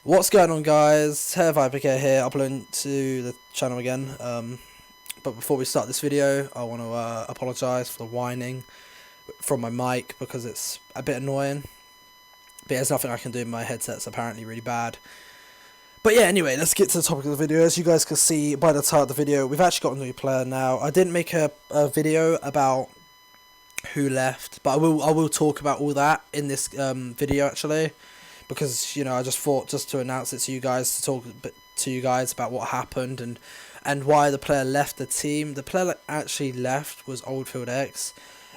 What's going on, guys? ViperCare here, uploading to the channel again. But before we start this video, I want to apologise for the whining from my mic because it's a bit annoying. But there's nothing I can do. My headset's apparently really bad. But yeah, anyway, let's get to the topic of the video. As you guys can see by the title of the video, we've actually got a new player now. I didn't make a video about who left, but I will talk about all that in this video actually. Because, you know, I just thought just to announce it to you guys, to talk to you guys about what happened and why the player left the team. The player that actually left was Oldfield X,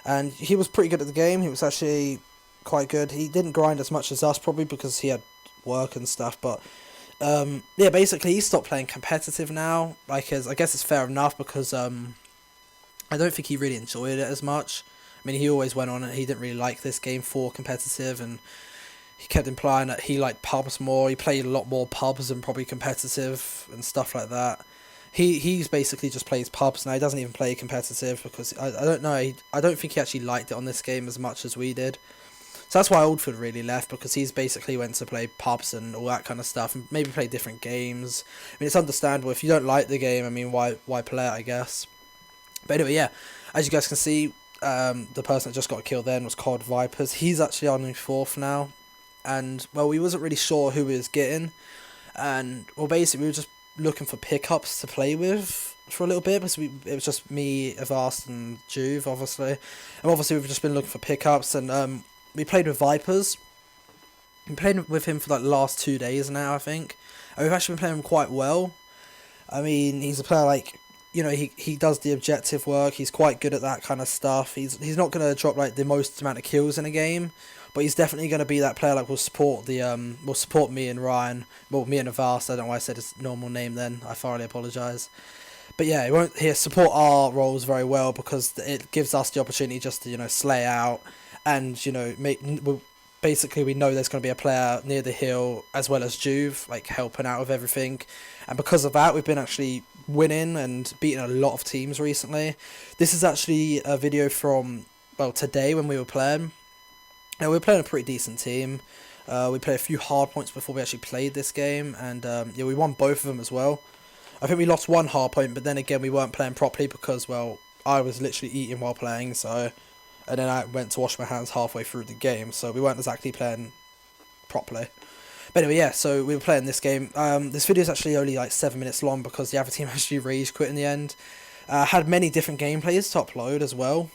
and he was pretty good at the game. He was actually quite good. He didn't grind as much as us, probably because he had work and stuff, but yeah, basically he stopped playing competitive now. I guess it's fair enough, because I don't think he really enjoyed it as much. I mean, he always went on and he didn't really like this game for competitive, and he kept implying that he liked pubs more. He played a lot more pubs and probably competitive and stuff like that. He's basically just plays pubs now. He doesn't even play competitive because I don't know. I don't think he actually liked it on this game as much as we did. So that's why Oldfield really left, because he's basically went to play pubs and all that kind of stuff, and maybe play different games. I mean, it's understandable if you don't like the game. I mean, why play it, I guess. But anyway, yeah, as you guys can see, the person that just got killed then was COD Vipers. He's actually on 4th now. And, well, we wasn't really sure who we was getting, and, well, basically we were just looking for pickups to play with for a little bit, because it was just me, Avast, and Juve, obviously, and obviously we've just been looking for pickups, and we played with Vipers. We played with him for like the last 2 days now, I think, and we've actually been playing him quite well. I mean, he's a player, like, you know, he does the objective work. He's quite good at that kind of stuff. He's not going to drop like the most amount of kills in a game, but he's definitely going to be that player like will support me and Ryan, well, me and Avast. I don't know why I said his normal name then. I thoroughly apologise. But yeah, he'll support our roles very well, because it gives us the opportunity just to, you know, slay out, and, you know, basically we know there's going to be a player near the hill as well as Juve, like, helping out with everything, and because of that we've been actually winning and beating a lot of teams recently. This is actually a video from, well, today when we were playing. Now, we were playing a pretty decent team. We played a few hard points before we actually played this game, and yeah, we won both of them as well. I think we lost one hard point, but then again we weren't playing properly because, well, I was literally eating while playing, so, and then I went to wash my hands halfway through the game, so we weren't exactly playing properly. But anyway, yeah, so we were playing this game. This video is actually only like 7 minutes long because the other team actually rage quit in the end. Had many different gameplays to upload as well,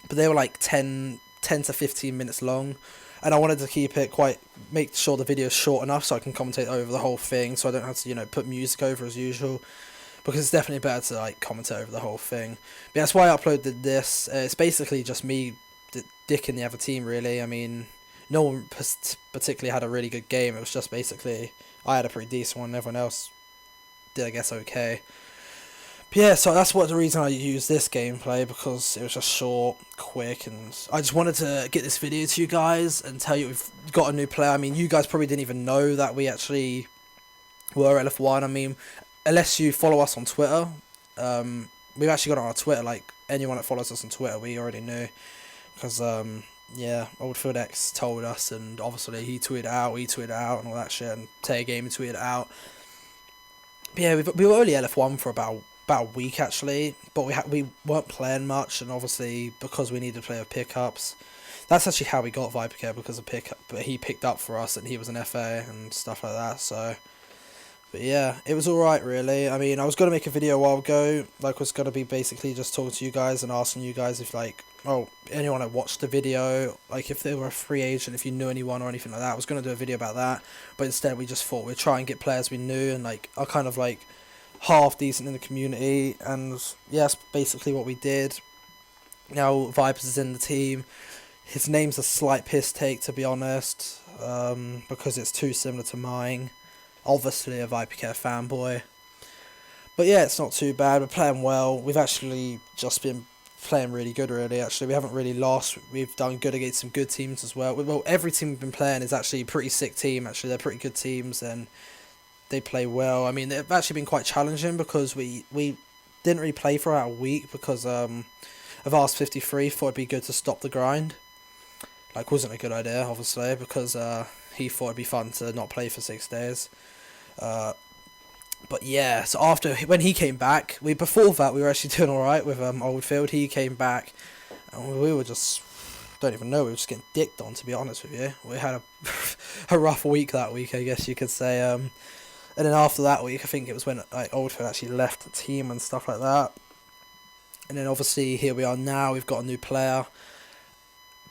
but they were like 10 to 15 minutes long, and I wanted to keep it make sure the video is short enough so I can commentate over the whole thing, so I don't have to, you know, put music over as usual, because it's definitely better to like commentate over the whole thing. But that's why I uploaded this. It's basically just me dicking the other team, really. I mean, no one particularly had a really good game. It was just basically I had a pretty decent one, everyone else did, I guess, okay. But yeah, so that's the reason I used this gameplay, because it was just short, quick, and I just wanted to get this video to you guys and tell you we've got a new player. I mean, you guys probably didn't even know that we actually were LF1. I mean, unless you follow us on Twitter, we've actually got on our Twitter. Like, anyone that follows us on Twitter, we already knew, because yeah, Oldfield X told us, and obviously he tweeted out, we tweeted out, and all that shit, and TeaR Gaming tweeted out. But yeah, we were only LF1 for about a week actually, but we weren't playing much, and obviously because we needed to play with pickups, that's actually how we got ViperCare, because of pickup. But he picked up for us, and he was an FA and stuff like that. So, but yeah, it was alright, really. I mean, I was going to make a video a while ago, like, was going to be basically just talking to you guys and asking you guys if, like, oh, anyone that watched the video, like, if they were a free agent, if you knew anyone or anything like that. I was going to do a video about that, but instead we just thought we'd try and get players we knew and, like, are kind of, like, half decent in the community, and yeah, that's basically what we did. Now Vipers is in the team. His name's a slight piss take, to be honest, because it's too similar to mine. Obviously a ViperCare fanboy, but yeah, it's not too bad. We're playing well. We've actually just been playing really good, really. Actually, we haven't really lost. We've done good against some good teams as well. Well, every team we've been playing is actually a pretty sick team. Actually, they're pretty good teams, and they play well. I mean, they've actually been quite challenging, because we didn't really play for about a week because of Ars 53 thought it'd be good to stop the grind. Like, wasn't a good idea, obviously, because he thought it'd be fun to not play for 6 days. But yeah, so when he came back, before that we were actually doing alright with Oldfield. He came back, and we were just, don't even know, we were just getting dicked on, to be honest with you. We had a rough week that week, I guess you could say. And then after that week, I think it was when Oldfield actually left the team and stuff like that. And then obviously here we are now. We've got a new player.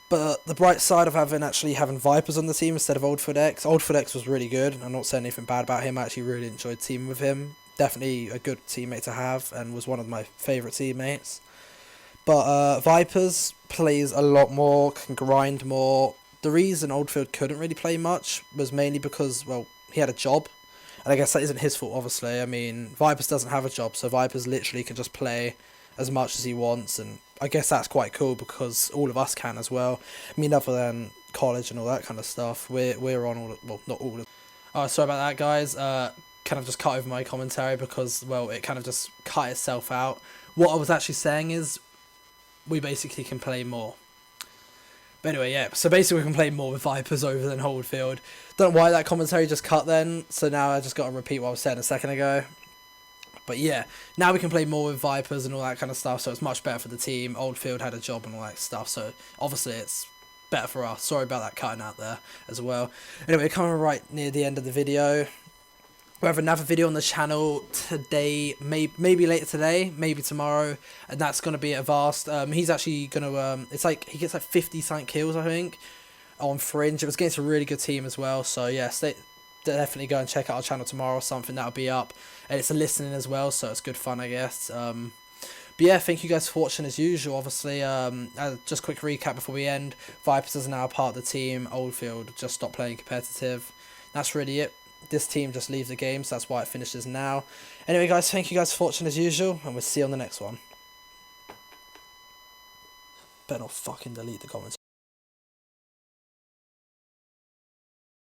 But the bright side of having Vipers on the team instead of Oldfield X. Oldfield X was really good. I'm not saying anything bad about him. I actually really enjoyed teaming with him. Definitely a good teammate to have, and was one of my favourite teammates. But Vipers plays a lot more, can grind more. The reason Oldfield couldn't really play much was mainly because, well, he had a job. And I guess that isn't his fault, obviously. I mean, Vipers doesn't have a job, so Vipers literally can just play as much as he wants, and I guess that's quite cool because all of us can as well. I mean, other than college and all that kind of stuff, we're on all, well, not all of. Oh, sorry about that, guys. Kind of just cut over my commentary because, well, it kind of just cut itself out. What I was actually saying is, we basically can play more. But anyway, yeah, so basically we can play more with Vipers over than Oldfield. Don't know why that commentary just cut then, so now I just got to repeat what I was saying a second ago. But yeah, now we can play more with Vipers and all that kind of stuff, so it's much better for the team. Oldfield had a job and all that stuff, so obviously it's better for us. Sorry about that cutting out there as well. Anyway, we're coming right near the end of the video. We have another video on the channel today, maybe later today, maybe tomorrow, and that's going to be at Vast. He's actually going to, it's like, he gets like 50-something kills, I think, on Fringe. It was against a really good team as well, so yeah, definitely go and check out our channel tomorrow or something. That'll be up, and it's a listening as well, so it's good fun, I guess. But yeah, thank you guys for watching as usual. Obviously, just quick recap before we end. Vipers is now part of the team. Oldfield just stopped playing competitive. That's really it. This team just leaves the game, so that's why it finishes now. Anyway, guys, thank you guys for watching as usual, and we'll see you on the next one. Better not fucking delete the comments.